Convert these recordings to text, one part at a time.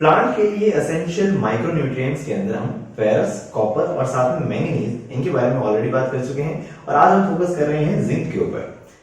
Plant के लिए essential micronutrients के अंदर हम फेरस, कॉपर और साथ में मैंगनीज इनके बारे में ऑलरेडी बात कर चुके हैं और आज हम फोकस कर रहे हैं जिंक के ऊपर।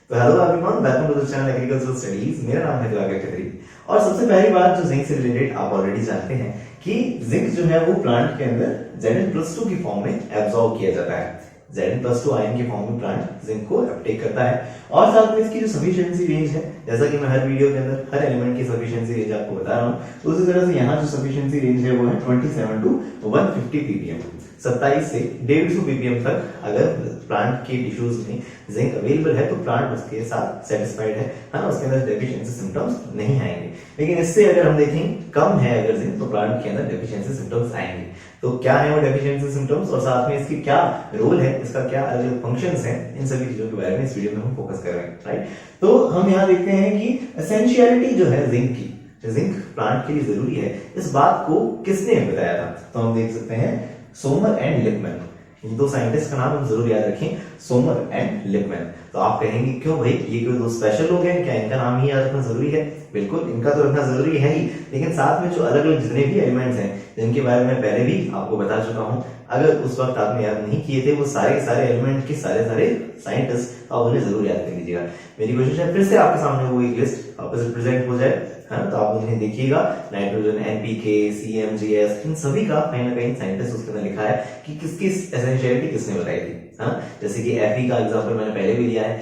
तो hello everyone, welcome to the channel agricultural studies. मेरा नाम है दिवाकर खत्री और सबसे पहली बात जो जिंक से रिलेटेड आप ऑलरेडी जानते हैं कि जिंक जो है वो प्लांट के अंदर Zn+2 की फॉर्म में एब्जॉर्ब किया जाता है। Zn+2 आयन के फॉर्म में प्लांट जिंक को अपटेक करता है और साथ में इसकी जो सफिशिएंसी रेंज है, जैसा कि मैं हर वीडियो के अंदर हर एलिमेंट की सफिशिएंसी रेंज आपको बता रहा हूं, तो उसी तरह से यहाँ जो सफिशिएंसी रेंज है वो है 27 टू 150 ppm, 27 से 150 ppm तक। अगर प्लांट के टिश्यूज में जिंक अवेलेबल है तो प्लांट उसके साथ सेटिस्फाइड है ना, उसके अंदर डेफिशिएंसी सिम्टम्स नहीं आएंगे। लेकिन इससे अगर हम देखें कम है अगर जिंक, तो प्लांट के अंदर डेफिशिएंसी सिम्टम्स आएंगे। तो क्या है वो डेफिशिएंसी सिम्टम्स और साथ में इसकी क्या रोल है, इसका क्या अलग फंक्शंस हैं, इन सभी चीजों के बारे में इस वीडियो में हम फोकस कर रहे हैं, राइट। तो हम यहाँ देखते हैं कि एसेंशियलिटी जो है जिंक की, जिंक प्लांट के लिए जरूरी है, इस बात को किसने बताया था? तो हम देख सकते हैं सोमर एंड लिपमैन। इन दो साइंटिस्ट का नाम हम जरूर याद रखें, सोमर एंड लिपमैन। तो आप कहेंगे क्यों भाई, ये कोई दो स्पेशल लोग हैं क्या, इनका नाम ही याद रखना जरूरी है? बिल्कुल, इनका तो रखना जरूरी है ही, लेकिन साथ में जो अलग अलग जितने भी एलिमेंट्स हैं जिनके बारे में पहले भी आपको बता चुका हूं, अगर उस वक्त आपने याद नहीं किए थे वो सारे एलिमेंट के सारे साइंटिस्ट, आप उन्हें जरूर याद कर लीजिएगा। मेरी कोशिश है फिर से आपके सामने वो एक लिस्ट वापस प्रेजेंट हो जाए, है ना। तो आप उन्हें देखिएगा, नाइट्रोजन, एनपीके, सीएमजीएस, इन सभी का कहीं ना कहीं साइंटिस्ट उसके अंदर लिखा है कि किसकी एसेंशियलिटी किसने बताई थी। हाँ, जैसे कि Fe का एग्जांपल मैंने पहले भी लिया है,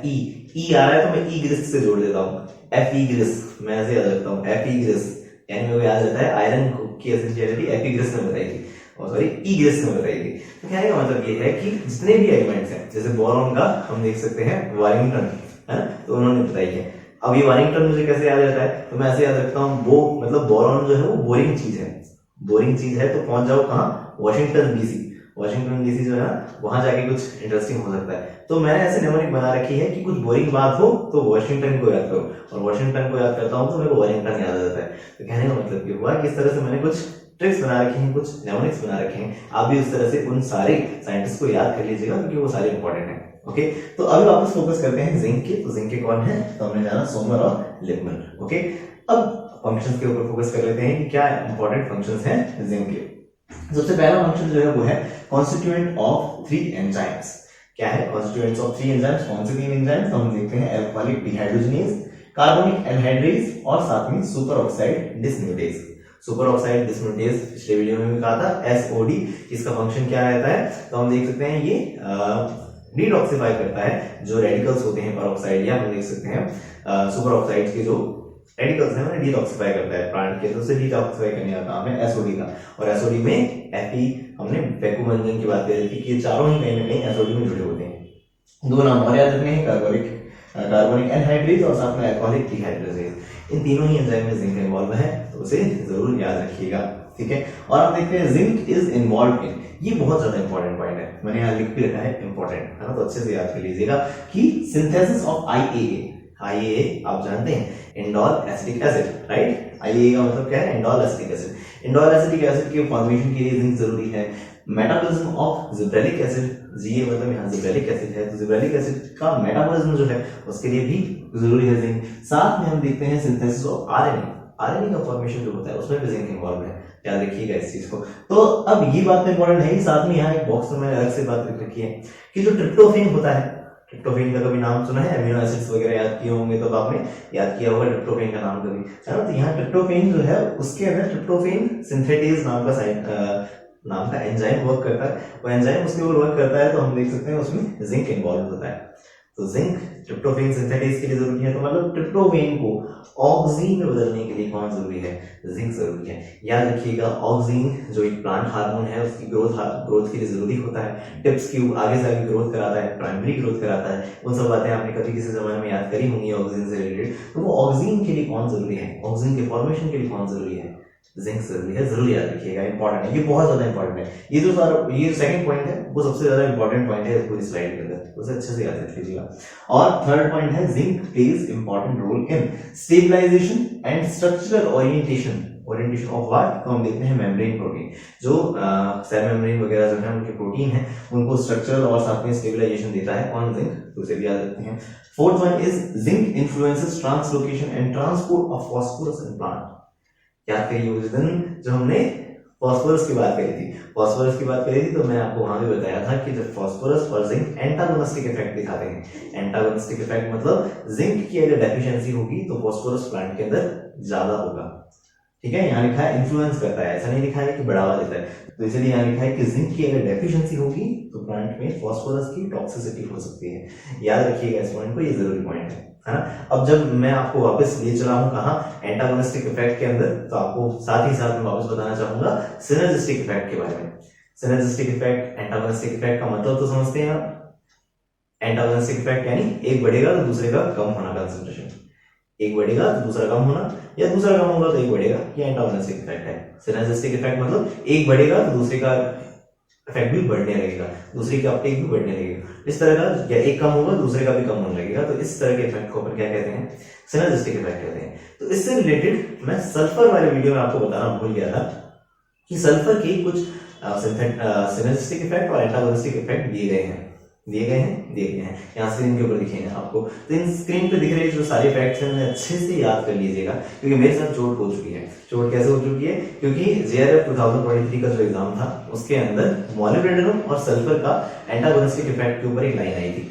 Fe, ई आ रहा है तो मैं ई ग्रिस से जोड़ देता हूँ, Fe ग्रिस, मैं ऐसे याद रखता हूँ, Fe ग्रिस, यानी मेरे को याद रहता है आयरन की एसेंशियलिटी Fe ग्रिस ने बताई थी, और सॉरी ई ग्रिस ने बताई थी। तो कहने का मतलब ये है कि जितने भी एलिमेंट्स हैं, जैसे बोरॉन का हम देख सकते हैं वारिंगटन, है ना, तो उन्होंने बताई है। अब ये वारिंगटन मुझे कैसे याद रहता है, तो मैं ऐसे याद रखता हूँ, वो मतलब बोरॉन जो है वो बोरिंग चीज है, बोरिंग चीज है, तो पहुंच जाओ कहाँ, वॉशिंगटन डीसी। वॉशिंगटन डीसी जो है ना, वहां जाके कुछ इंटरेस्टिंग हो सकता है। तो मैंने ऐसे नेमोनिक बना रखी है कि कुछ बोरिंग बात हो तो वॉशिंगटन को याद करो, और वॉशिंगटन को याद करता हूँ तो मेरे को वारिंगटन याद आ जाता है। तो कहने का मतलब ये हुआ कि इस तरह से मैंने कुछ ट्रिक्स बना रखे हैं, कुछ नेमोनिक्स बना रखे हैं, आप भी उस तरह से उन सारे साइंटिस्ट को याद कर लीजिएगा क्योंकि वो सारे इंपॉर्टेंट है। ओके, तो अभी वापस फोकस करते हैं जिंक के। तो जिंक के कौन है, तो हमने जाना सोमर और लिपमैन। ओके, अब फंक्शंस के ऊपर फोकस कर लेते हैं कि क्या इंपॉर्टेंट फंक्शंस हैं जिंक के। सबसे पहला फंक्शन जो है वो है कॉन्स्टिट्यूएंट ऑफ 3 एंजाइम्स। क्या है कॉन्स्टिट्यूएंट्स ऑफ 3 एंजाइम्स? कौन से 3 एंजाइम्स? तो हम देखते हैं अल्कोहलिक डिहाइड्रोजनेज, कार्बोनिक एनहाइड्रेज और साथ में super oxide dismutase. Super oxide dismutase पिछले वीडियो में भी कहा था, एसओडी। इसका फंक्शन क्या रहता है, तो हम देख सकते हैं ये डिटॉक्सिफाई करता है जो रेडिकल्स होते हैं परऑक्साइड, या हम देख सकते हैं सुपर ऑक्साइड के जो रेडिकल्स हैं उन्हें डिटॉक्सिफाई करता है प्लांट के, तो उसे डिटॉक्सिफाई करने का काम है एसओडी का। और एसओडी में Fe, हमने वैक्यूम की बात करी थी कि ये चारों ही कहीं ना कहीं एसओडी में जुड़े होते हैं। दो नाम और याद रखने हैं, कार्बोनिक एनहाइड्रेज और साथ में अल्कोहलिक डिहाइड्रोजेज। इन तीनों ही एंजाइम में जिंक इन्वॉल्व है, तो उसे जरूर याद रखिएगा, ठीक है। और हम देखते हैं जिंक इज इन्वॉल्व इन, ये बहुत ज्यादा इंपॉर्टेंट पॉइंट है, मैंने यहाँ लिख भी रखा है इंपॉर्टेंट, है ना, तो अच्छे से याद कर लीजिएगा कि सिंथेसिस ऑफ आईएए। आईएए आप जानते हैं indole acetic acid, right. IAA का मतलब क्या है, indole acetic acid. Indole acetic acid के फॉर्मेशन के लिए जिंक जरूरी है। मेटाबॉलिज्म ऑफ जिब्रेलिक एसिड, जी मतलब यहाँ जिब्रेलिक एसिड है, तो जिब्रेलिक एसिड का मेटाबॉलिज्म जो है उसके लिए भी जरूरी है जिंक। साथ में हम देखते हैं सिंथेसिस ऑफ आरएनए, आरएनए का फॉर्मेशन जो होता है उसमें भी जिंक इन्वॉल्व है, याद रखिएगा इस चीज को। तो अब ये बात इंपॉर्टेंट है, साथ में यहाँ एक बॉक्स में मैंने अलग से बात लिख रखी है कि जो ट्रिप्टोफेन होता है, ट्रिप्टोफेन का कभी नाम सुना है, अमीनो एसिड्स वगैरह याद किए होंगे तो आपने याद किया होगा ट्रिप्टोफेन का नाम कभी, है ना। तो यहाँ ट्रिप्टोफेन जो है उसके अंदर ट्रिप्टोफेन सिंथेटेज नाम का एंजाइम वर्क करता है, वो एंजाइम उसके ऊपर वर्क करता है, तो हम देख सकते हैं उसमें जिंक इन्वॉल्व होता है। तो जिंक ट्रिप्टोफेन सिंथेटेज के लिए जरूरी है, तो मतलब ट्रिप्टोफेन को ऑक्सीन में बदलने के लिए कौन जरूरी है, जिंक जरूरी है। याद रखिएगा ऑक्सीन जो एक प्लांट हार्मोन है उसकी ग्रोथ के लिए जरूरी होता है, टिप्स की आगे से आगे ग्रोथ कराता है, प्राइमरी ग्रोथ कराता है, उन सब बातें आपने कभी किसी जमाने में याद करी होंगी ऑक्सीन से रिलेटेड। तो वो ऑक्सीन के लिए कौन जरूरी है, ऑक्सीन के फॉर्मेशन के लिए कौन जरूरी है, जिंक जरूरी है, जरूर याद रखिएगा, इंपॉर्टेंट है, ये बहुत ज्यादा इंपॉर्टेंट है। ये जो ये सेकंड पॉइंट है वो सबसे ज्यादा इंपॉर्टेंट पॉइंट है पूरी स्लाइड के अंदर, उसे अच्छे से याद रख लीजिएगा। और थर्ड पॉइंट है zinc plays important role in stabilization and structural orientation of what, तो हम देखते हैं मेम्ब्रेन प्रोटीन, जो सेल मेम्ब्रेन वगैरह जो है उनके प्रोटीन है उनको स्ट्रक्चरल और साथ में स्टेबलाइजेशन देता है कौन, जिंक, तो उसे भी याद रखते हैं। Fourth one is zinc influences translocation and transport of phosphorus in plant. याद करिए उस दिन जो हमने फास्फोरस की बात करी थी, फास्फोरस की बात करी थी, तो मैं आपको वहां भी बताया था कि जब फास्फोरस और जिंक एंटागोनिस्टिक इफेक्ट दिखाते हैं। एंटागोनिस्टिक इफेक्ट मतलब जिंक की अगर डेफिशिएंसी होगी तो फास्फोरस प्लांट के अंदर ज्यादा होगा। ठीक है, यहाँ लिखा है इन्फ्लुएंस करता है, ऐसा नहीं लिखा है कि बढ़ावा देता है। तो इसलिए यहाँ लिखा है कि जिंक की अगर डेफिशिएंसी होगी तो प्लांट में फास्फोरस की टॉक्सिसिटी हो सकती है। याद रखिएगा इस पॉइंट को, ये जरूरी पॉइंट है ना। अब जब मैं आपको वापस ले चला हूं कहा एंटागोनिस्टिक इफेक्ट के अंदर, तो आपको साथ ही साथ में वापस बताना चाहूंगा सिनर्जिस्टिक इफेक्ट के बारे में। सिनर्जिस्टिक इफेक्ट, एंटागोनिस्टिक इफेक्ट का मतलब तो समझते हैं आप। एंटागोनिस्टिक इफेक्ट यानी एक बढ़ेगा तो दूसरे का कम होना कंसंट्रेशन, एक बढ़ेगा तो दूसरा कम होना, या दूसरा कम होगा तो एक बढ़ेगा, ये एंटागोनिस्टिक इफेक्ट है। सिनर्जिस्टिक इफेक्ट मतलब एक बढ़ेगा तो दूसरे का इफेक्ट भी बढ़ने लगेगा, दूसरे का अपटेक भी बढ़ने लगेगा, इस तरह का, या एक कम होगा दूसरे का भी कम होने लगेगा, तो इस तरह के इफेक्ट को अपन क्या कहते हैं, सिनर्जिस्टिक इफेक्ट कहते हैं। तो इससे रिलेटेड मैं सल्फर वाले वीडियो में आपको बताना भूल गया था कि सल्फर के कुछ सिनर्जिस्टिक इफेक्ट और एंटागोनिस्टिक इफेक्ट दिए गए हैं, यहाँ स्क्रीन के ऊपर दिखेंगे आपको। तो इन स्क्रीन पे दिख रहे जो सारे फैक्ट्स हैं उन्हें अच्छे से याद कर लीजिएगा, क्योंकि मेरे साथ चोट हो चुकी है। चोट कैसे हो चुकी है? क्योंकि JRF 2023 का जो एग्जाम था उसके अंदर मॉलिब्डेनम और सल्फर का एंटागोनिस्टिक इफेक्ट के ऊपर एक लाइन आई थी।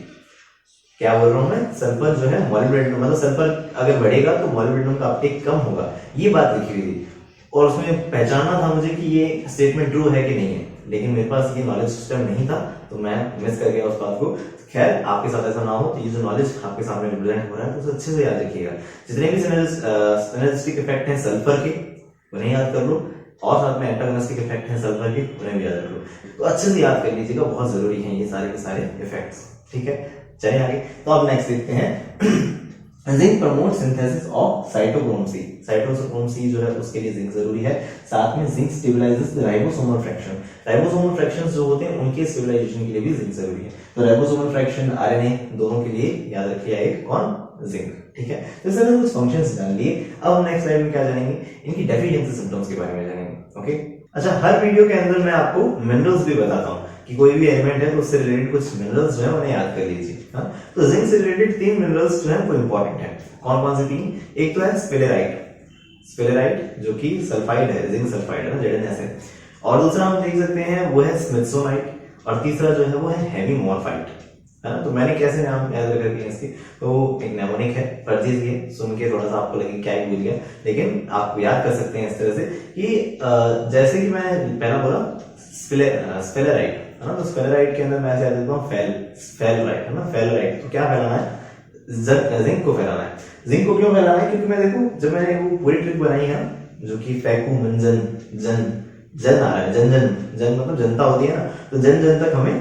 क्या बोल रहा हूं मैं? सल्फर जो है मॉलिब्डेनम, मतलब सल्फर अगर बढ़ेगा तो मॉलिब्डेनम का अपटेक कम होगा, ये बात लिखी हुई थी। और उसमें पहचानना था मुझे कि ये स्टेटमेंट ट्रू है कि नहीं है, लेकिन मेरे पास ये नॉलेज सिस्टम नहीं था, तो मैं मिस कर गया उस बात को। खैर, आपके साथ ऐसा ना हो, तो ये जो नॉलेज आपके सामने रिप्रेजेंट हो रहा है तो उसे अच्छे से याद रखिएगा। जितने भी सिनर्जिस्टिक इफेक्ट हैं सल्फर के, उन्हें याद कर लो, और साथ में एंटागोनिस्टिक इफेक्ट हैं सल्फर के, उन्हें भी याद रख लो। तो अच्छे से याद कर लीजिएगा, बहुत जरूरी है ये सारे के सारे इफेक्ट्स। ठीक है, चलिए आगे। तो अब नेक्स्ट देखते हैं zinc promote synthesis of cytochrome C. Cytochrome C जो है उसके लिए जिंक जरूरी है। साथ में zinc stabilizes the ribosomal fraction. Ribosomal fractions जो होते हैं उनके स्टेबलाइजेशन के लिए भी जिंक जरूरी है। तो राइबोसोमल फ्रैक्शन, RNA, दोनों के लिए याद रखिए एक कौन? जिंक। ठीक है, तो इस तरह कुछ फंक्शंस जान लिए। अब हम नेक्स्ट स्लाइड में क्या जानेंगे? इनकी डेफिशिएंसी सिम्टम्स के बारे में जानेंगे। ओके, अच्छा, हर वीडियो के अंदर मैं आपको मिनरल्स भी बताता हूँ कि कोई भी एलिमेंट है तो उससे रिलेटेड कुछ मिनरल्स जो है उन्हें याद कर लीजिए। हाँ, तो जिंक से रिलेटेड 3 मिनरल्स जो है वो इंपॉर्टेंट है। कौन कौन से 3? एक तो है स्पेलेराइट, स्पेलेराइट जो कि सल्फाइड है, जिंक सल्फाइड है ना, ZnS है। और दूसरा हम देख सकते हैं वो है स्मिथसोनाइट, और तीसरा जो है वो है हेमीमॉर्फाइट, है ना। तो मैंने कैसे नाम याद रखा है इसके? तो एक नेमोनिक है, पढ़ ये सुन के थोड़ा सा आपको लगे क्या ही भूल गया, लेकिन आप याद कर सकते हैं इस तरह से कि जैसे कि मैं पहला बोला स्पेलेराइट है ना, तो स्पेलेराइट के अंदर मैं ऐसे याद देता हूँ फेलराइट है ना, फेलराइट। तो क्या फैलाना है? जिंक को फैलाना है। जिंक को क्यों फैलाना है? क्योंकि मैं देखूं, जब मैंने वो पूरी ट्रिक बनाई है जो कि फैकू मंजन जन जन आ रहा है, जन जन जन मतलब जनता होती है ना, तो जन जन तक हमें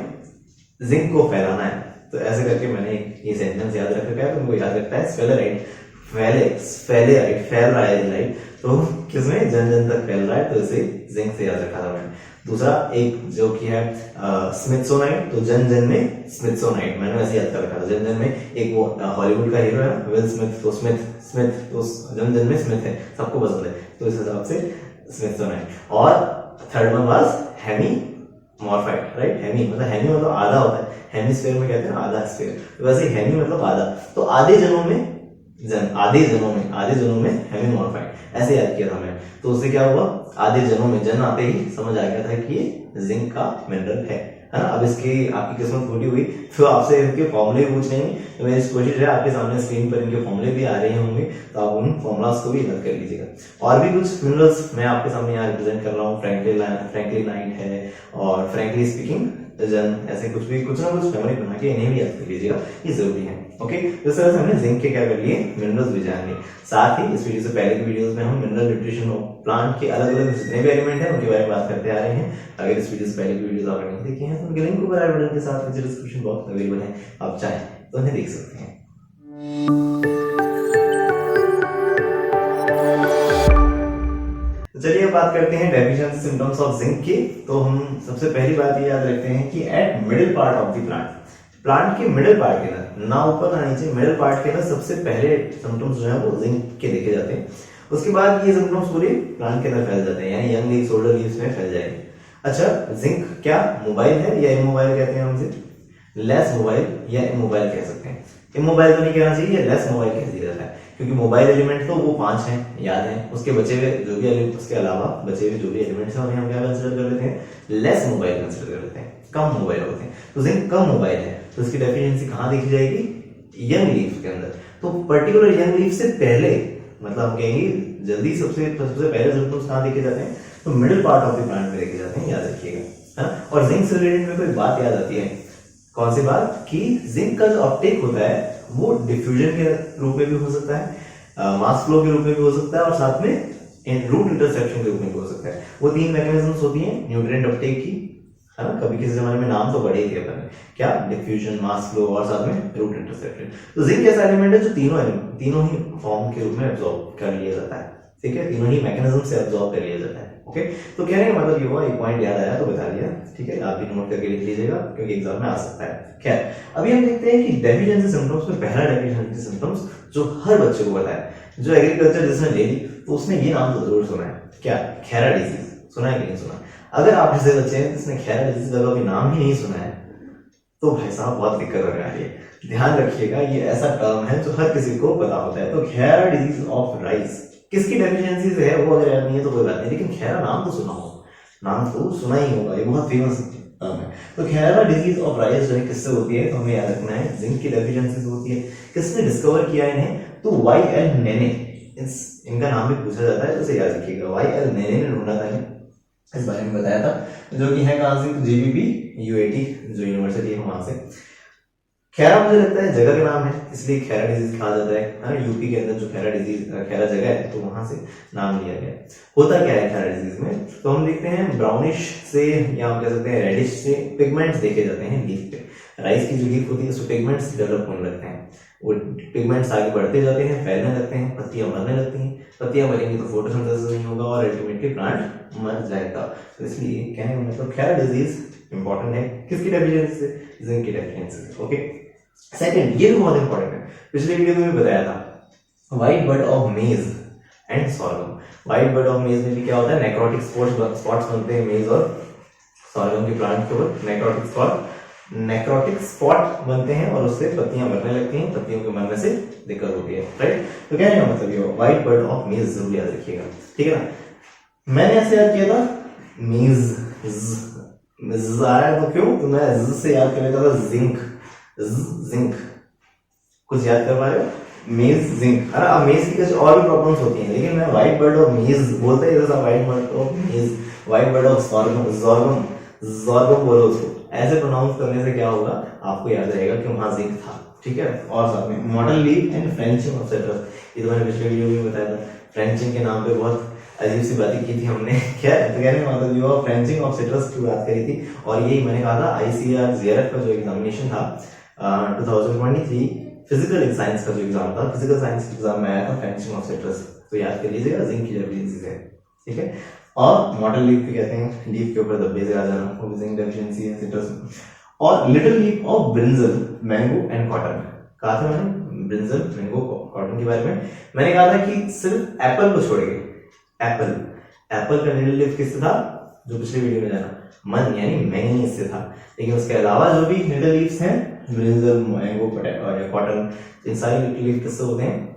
जिंक को फैलाना है। तो ऐसे करके मैंने ये सेंटेंस याद रख रखा है, तो मुझे याद रखता है स्पेलेराइट, फेलेराइट, फैल रहा है राइट, तो किसमें? जन जन तक फैल रहा है, तो इसे जिंक से याद रखा था मैंने। दूसरा एक जो कि है स्मिथसोनाइट, तो जन जन में स्मिथसोनाइट मैंने वैसे याद कर रखा था। जन जन में एक वो हॉलीवुड का हीरो है विल स्मिथ, तो स्मिथ स्मिथ तो जन जन में स्मिथ है, सबको पसंद है, तो इस हिसाब से स्मिथसोनाइट। और third one was hemimorphite, right. Hemi मतलब आधा होता है, हेमिस्फीयर में कहते हैं आधा स्फीयर, तो वैसे हेमी मतलब आधा, तो आधे जनों में जन, आधे जनों में हेमीमॉर्फाइट, ऐसे याद किया था मैं। तो उससे क्या हुआ? आधे जनों में जन आते ही समझ आ गया था कि ये जिंक का मिनरल है ना। अब इसकी आपकी किस्मत फूटी हुई तो आपसे इनके फॉर्मूले पूछ लेंगे, तो मेरी कोशिश है आपके सामने स्क्रीन पर इनके फॉर्मूले भी आ रहे होंगे, तो आप उन फॉर्मुलास को भी याद कर लीजिएगा। और भी कुछ मिनरल्स मैं आपके सामने यहाँ रिप्रेजेंट कर रहा हूँ, फ्रैंकलिनाइट है और फ्रैंकली स्पीकिंग जन, ऐसे कुछ ना कुछ मेमोरी बना के इन्हें भी याद कर लीजिएगा, ये जरूरी है। ओके, इस तरह से हमने जिंक के क्या कर लिए? मिनरल्स भी जान लिए। साथ ही इस वीडियो से पहले की वीडियोस में हम मिनरल न्यूट्रिशन ऑफ प्लांट के अलग अलग जितने भी एलिमेंट हैं उनके बारे में बात करते आ रहे हैं। अगर इस वीडियो से पहले की वीडियोस आपने नहीं देखी हैं तो उनके लिंक ऊपर आई बटन के साथ नीचे डिस्क्रिप्शन बॉक्स में अवेलेबल है, आप चाहें तो उन्हें देख सकते हैं। चलिए अब बात करते हैं डेफिशिएंसी सिम्टम्स ऑफ जिंक की। तो हम सबसे पहली बात ये याद रखते हैं कि eight middle part of the plant के मिडिल पार्ट के अंदर, ना ऊपर ना नीचे, मिडिल पार्ट के अंदर सबसे पहले सिम्टम्स जो है वो जिंक के देखे जाते हैं। उसके बाद ये सिम्टम्स पूरे प्लांट के अंदर फैल जाते हैं, यानी यंग लीव्स, ओल्डर लीव्स में फैल जाएंगे। अच्छा, जिंक क्या मोबाइल है या इमोबाइल कहते हैं हम इसे? लेस मोबाइल या इमोबाइल कह सकते हैं। इमोबाइल तो नहीं कहना चाहिए, लेस मोबाइल कह दिया जाता है। क्योंकि मोबाइल एलिमेंट तो वो 5 हैं, याद है। उसके बचे हुए जो भी उसके अलावा बचे हुए जो भी एलिमेंट्स हैं उन्हें हम क्या कंसिडर कर लेते हैं, लेस मोबाइल कंसिडर कर लेते हैं, कम मोबाइल होते हैं। तो जिंक कम मोबाइल है, तो इसकी डेफिशिएंसी कहाँ देखी जाएगी, यंग लीफ के अंदर। तो पर्टिकुलर यंग लीफ से पहले, मतलब हम कहेंगे जल्दी सबसे पहले सिम्टम्स कहाँ देखे जाते हैं, तो middle part of the plant में देखे जाते हैं, याद रखिएगा, है ना। और जिंक से रिलेटेड में कोई बात याद आती है, कौन सी बात, कि जिंक का जो अपटेक होता है वो डिफ्यूजन के रूप में भी हो सकता है, मास फ्लो के रूप में भी हो सकता है, और साथ में रूट इंटरसेप्शन के रूप में भी हो सकता है। वो 3 मैकेनिज्म्स होती हैं न्यूट्रिएंट अपटेक की, है ना। कभी किसी जमाने में नाम तो बड़े ही थे अपन, क्या, डिफ्यूजन, मास फ्लो और साथ में रूट इंटरसेप्शन। तो जिंक ऐसा एलिमेंट है जो तीनों ही फॉर्म के रूप में एब्जॉर्ब कर लिया जाता है, ठीक है, तीनों ही मैकेनिज्म से एब्जॉर्ब कर लिया जाता है। ओके, तो कहने का मतलब ये हुआ, एक पॉइंट याद आया तो बता दिया, ठीक है, आप भी नोट करके लिख लीजिएगा क्योंकि एग्जाम में आ सकता है। खैर, अभी हम देखते हैं कि डेफिशिएंसी सिम्टम्स में पहला डेफिशिएंसी सिम्टम्स जो हर बच्चे को बताया, जो एग्रीकल्चर जिसने ले ली तो उसने ये नाम तो जरूर सुना है, क्या, खैरा डिजीज, सुना है कि नहीं सुना। अगर आप जैसे बच्चे हैं जिसने खैरा डिजीज का कभी नाम ही नहीं सुना है, तो भाई साहब बहुत दिक्कत होने वाली है। ध्यान रखिएगा, ये ऐसा टर्म है जो हर किसी को पता होता है। तो खैरा डिजीज ऑफ राइस किसकी डेफिशिएंसी से है वो अगर याद नहीं है तो कोई बात नहीं, लेकिन खैरा नाम तो सुना हो, नाम तो सुना ही होगा, ये बहुत फेमस टर्म है। तो खैरा डिजीज ऑफ राइस जो है किससे होती है, तो हमें याद रखना है जिंक की डेफिशिएंसी से होती है। किसने डिस्कवर किया इन्हें, तो YL नेने, इनका नाम भी पूछा जाता है, तो इसे याद रखिएगा, YL नेने ने ढूंढा था, इस बारे में बताया था, जो कि है कहां से, GBP UAT जो यूनिवर्सिटी है वहां से। खैरा मुझे लगता है जगह का नाम है, इसलिए खैरा डिजीज कहा जाता है, यूपी के अंदर जो खैरा जगह है तो वहां से नाम लिया गया। होता क्या है खैरा डिजीज में, तो हम देखते हैं ब्राउनिश से या हम कह सकते हैं रेडिश से पिगमेंट्स देखे जाते हैं लीफ पे। राइस की जो लीफ होती है उसमें पिगमेंट्स डेवलप होने लगते हैं, वो पिगमेंट्स आगे बढ़ते जाते हैं, फैलने लगते हैं, पत्तियां मरने लगती हैं, पत्तियां मरेंगी तो फोटोसिंथेसिस नहीं होगा और अल्टीमेटली प्लांट मर जाएगा। तो इसलिए कहने का मतलब खैरा डिजीज इंपॉर्टेंट है, किसकी डेफिशिएंसी से, जिंक की डेफिशिएंसी से। ओके, सेकंड, ये भी बहुत इंपॉर्टेंट है, पिछले वीडियो में भी बताया था, white bud of maize and sorghum. White bud of maize में भी क्या होता है, नेक्रोटिक स्पॉट्स बनते हैं मेज और सॉर्गम के प्लांट के ऊपर, नेक्रोटिक स्पॉट बनते हैं और उससे पत्तियां मरने लगती हैं, पत्तियों के मरने से दिक्कत होती है, राइट। तो कहने का मतलब ये व्हाइट बड ऑफ मेज जरूर याद रखिएगा, ठीक है ना। मैंने ऐसे याद किया था, मेज आ रहा है तो क्यों, तो मैं से याद कर लेता था जिंक, जिंक कुछ याद कर पा रहे हो, मेज जिंक, है ना। मेज की कुछ और भी प्रॉब्लम्स होती हैं, लेकिन मैं व्हाइट बर्ड ऑफ मेज बोलते हैं, जैसा white bud of maize, white bud of sorghum बोलो उसको, ऐसे प्रोनाउंस करने से क्या होगा, आपको याद रहेगा कि वहां जिंक था, ठीक है। और साथ में mottle leaf and frenching of citrus, ये तो मैंने पिछले वीडियो में बताया था, फ्रेंचिंग के नाम पे बहुत अजीब सी बातें की थी हमने, क्या है, तो कहने का मतलब ये फ्रेंचिंग ऑफ सिट्रस की बात करी थी। और यही मैंने कहा था ICAR JRF का जो एग्जामिनेशन था 2023 फिजिकल साइंस का जो एग्जाम था, फिजिकल साइंस के एग्जाम में आया था फ्रेंचिंग ऑफ सिट्रस, तो याद कर लीजिएगा जिंक की डेफिशिएंसी है, ठीक है। और मॉडल लीफ भी कहते हैं, लीफ के ऊपर धब्बे से आ जाना, वो भी जिंक डेफिशिएंसी है सिट्रस में। और little leaf of brinjal, mango and cotton, कहा था मैंने ब्रिंजल, मैंगो, कॉटन के बारे में। मैंने कहा था कि सिर्फ एप्पल को छोड़ के, एप्पल का लिटिल लीफ किससे था, जो पिछले वीडियो में जाना, मन यानी मैंगनीज से था, लेकिन उसके अलावा जो भी लिटिल लीव्स हैं, ब्रिंजल, मैंगो, पोटैटो या कॉटन, इन सारी लिटिल लीफ किससे होते हैं,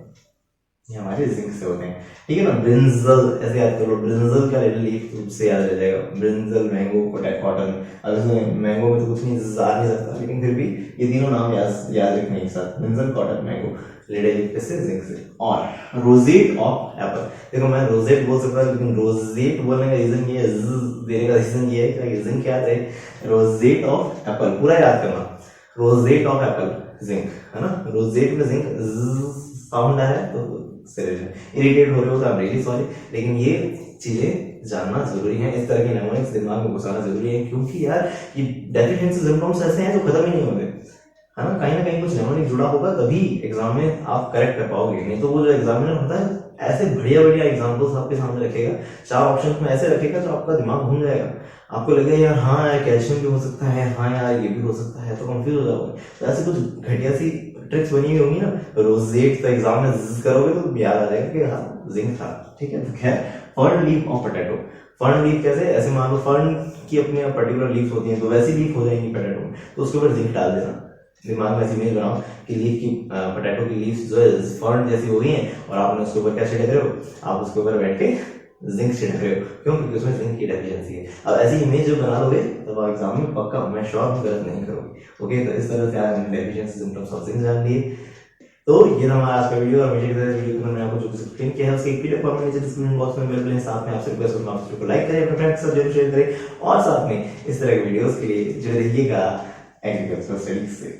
ये हमारे जिंक से होते हैं, ठीक है ना। ब्रिंजल ऐसे याद करो, ब्रिंजल का लिटिल लीफ से याद रह जाएगा, ब्रिंजल, मैंगो, कॉटन। अब इसमें मैंगो में तो कुछ नहीं जा नहीं सकता, लेकिन फिर भी ये तीनों नाम याद रखने एक साथ, brinjal, cotton, mango, little leaf किससे, जिंक से। और रोजेट ऑफ एप्पल, देखो मैं रोजेट बोल सकता हूँ, लेकिन रोजेट बोलने का रीजन ये है, देने का रीजन ये है कि जिंक याद है, रोजेट ऑफ एप्पल पूरा याद करना, रोजेट ऑफ एप्पल जिंक, है ना। रोजेट में जिंक साउंड है तो इरिटेट हो रहे हो तो आई एम रियली सॉरी, लेकिन ये चीजें जानना जरूरी है, इस तरह के नेमोनिक्स दिमाग में घुसाना जरूरी है, क्योंकि यार ये डेफिशिएंसी सिम्टम्स ऐसे हैं जो खत्म ही नहीं होते, है ना। कहीं ना कहीं कुछ नेमोनिक जुड़ा होगा तभी एग्जाम में आप करेक्ट कर पाओगे, नहीं तो वो जो एग्जामिनर होता है ऐसे बढ़िया बढ़िया एग्जाम्पल्स आपके सामने रखेगा, 4 ऑप्शन में ऐसे रखेगा जो आपका दिमाग घूम जाएगा, आपको लगेगा यार हाँ यार कैल्शियम भी हो सकता है, हाँ यार ये भी हो सकता है, तो कंफ्यूज हो जाओगे। तो ऐसे कुछ घटिया सी ट्रिक्स बनी हुई होंगी ना, रोजेट तो एग्जाम में करोगे तो याद आ जाएगा कि हाँ जिंक था, ठीक है। तो खैर, fern leaf of potato, fern leaf कैसे, ऐसे मान लो फर्न की अपनी पर्टिकुलर लीफ होती है, तो वैसी लीफ हो जाएंगी पोटैटो में, तो उसके ऊपर जिंक डाल देना, दिमाग में ऐसी इमेज बनाओ कि लीफ की पोटैटो की लीव्स जो है फर्न जैसी हो गई हैं और आपने उसके ऊपर क्या छिड़क रहे हो, आप उसके ऊपर बैठ के जिंक छिड़क रहे हो। क्यों? क्योंकि उसमें जिंक की डेफिशिएंसी है। अब ऐसी इमेज जो बना लोगे तब आप एग्जाम में पक्का, मैं श्योर हूँ, गलत नहीं करोगे। ओके, तो इस तरह से आज हमने डेफिशिएंसी सिम्टम्स ऑफ जिंक जान लिए। तो ये था हमारा आज का वीडियो, और हमेशा की तरह इस वीडियो को मैंने आपको जो एक्सप्लेन किया है उसके एक पीडीएफ फॉर्मेट नीचे डिस्क्रिप्शन बॉक्स में अवेलेबल है। साथ में आपसे रिक्वेस्ट करूंगा आप इस वीडियो को लाइक करें, अपने फ्रेंड्स के साथ जरूर शेयर करें, और साथ में इस तरह के वीडियोस के लिए जुड़े रहिएगा एग्रीकल्चर स्टडीज से।